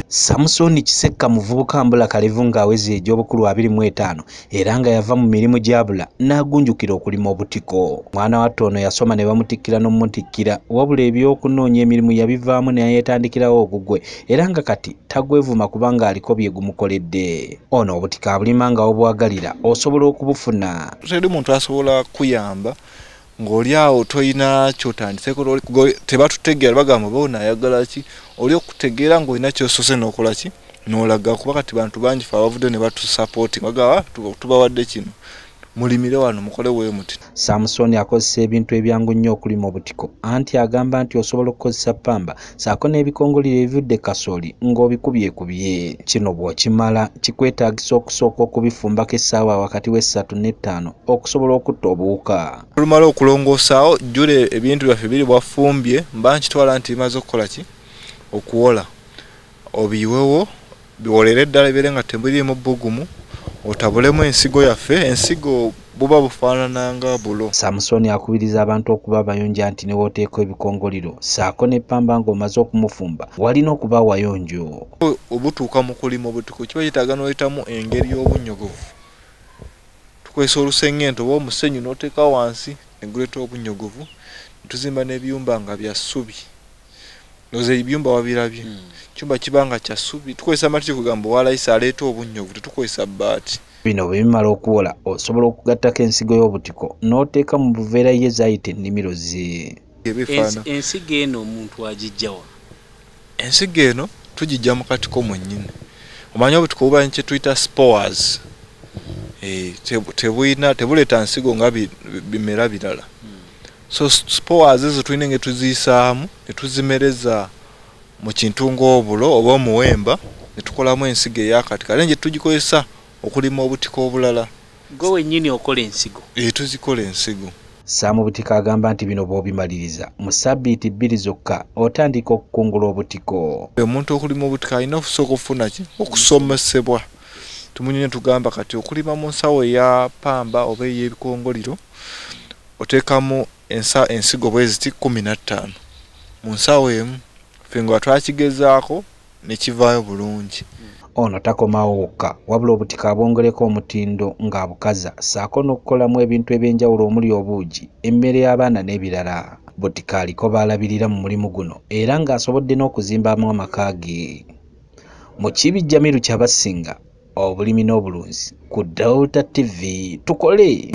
Samusoni Kiseka muvubuka mbula Kalevu ng'aweze egy'obukulu 25 era nga yava mu mirimu gy'abula n'agunjukira okulima obutiko. Mwana wattu ono yasoma ne bamutikkira n'omutikkira wabula ebyokunoonya emirimu yabivaamu naye yetandikirawo ogugwe era nga kati tagwevuma kubanga aliko bye gumukoledde. Ono obutiko abulima nga obwagalira osobola okubufuna. Teri muntu asobola kuyamba ng'oli awo toyina kyotandiseko tebatutegeera bagamba bona ayagala ki oli okutegeera ng'olina kyosose n'okola ki n'olaga kuba kati bantu bangi fe abavudde ne batusapooti bagaba tubawadde kino mulimire wano mukole bwe muti. Samusoni akozesa ebintu ebyangu nnyo okulima obutiko anti agamba nti osobola okukozesa ppamba saako n'ebikongoliro ebivudde kasooli ng'obikubyekubye. Kino bw'okimala kikwetaagisa okusooka okubifumbako essaawa wakati w'essatu n'ettaano okusobola okutta obuwuka. Olumala okulongoosaawo jjula ebintu byaffe biri bwafumbye mba nkitwala nti bimaze okukola ki okuwola obiyiwewo biwolere ddala bibeere nga tebiriimu bbugumu otabulemu ensigo yaffe ensigo buba bufaanana nga bulo. Samusoni akubiriza abantu okuba abayonjo nti ne wooteeka ebikongoliro saako n'eppamba ng'omaze okumufumba walina okuba wayonjo. Obutuuka mu kulima obutiko kiba kitaaga n'oyitamu engeri y'obunnyogovu. Tukozesa olusennyente oba omusenyu n'oteeka wansi ne guleeta obunnyogovu ne tuzimba n'ebiyumba nga bya ssubi. Noze ebiyumba wabirabye. Kyumba kibanga kya ssubi tukozesa amati kugamba walayisa aleeta obunnyogovu tetukozesa bbaati. Bino bwe bimala okuwola osobola okugattako ensigo y'obutiko n'oteeka mu buveera ye zayita ennimiro ze. Ensigo eno omuntu agiggyawa? Ensigo eno tugijja mu katiko mwennyini. Omanyi obutiko buba kye tuyita spores. Tebuleeta nsigo nga bimera birala. So spores ezo tulina nge tuziyisaamu ne tuzimereza mu kintu ng'obulo oba omuwemba ne tukolamu ensigo ey'akati kale nje tugikozesa okulima obutiko obulala. Gwe wennyini okola ensigo? Tuzikola ensigo. Saamu Butiko agamba nti bino bw'obimaliriza mu ssabbiiti 2 zokka otandika okukungula obutiko. Omuntu okulima obutiko alina okusooka okufuna ki okusomesebwa. Tumunyonye tugamba kati okulima mu nsawo eya pamba oba ey'ebikongoliro oteekamu ensigo bwe ziti 15 mu nsawo emu ffe nga twakigezaako ne kivaayo bulungi. Ono takomawo wokka wabula obutiko abwongereko omutindo ng'abukaza saako n'okukolamu ebintu eby'enjawulo omuli obuugi emmere y'abaana n'ebirala. Butiko aliko baalabirira mu mulimu guno era ng'asobodde n'okuzimbamu amaka ge. Mu Kibijja Miru Kyabasinga obulimi n'obulunzi ku Delta TV tukole.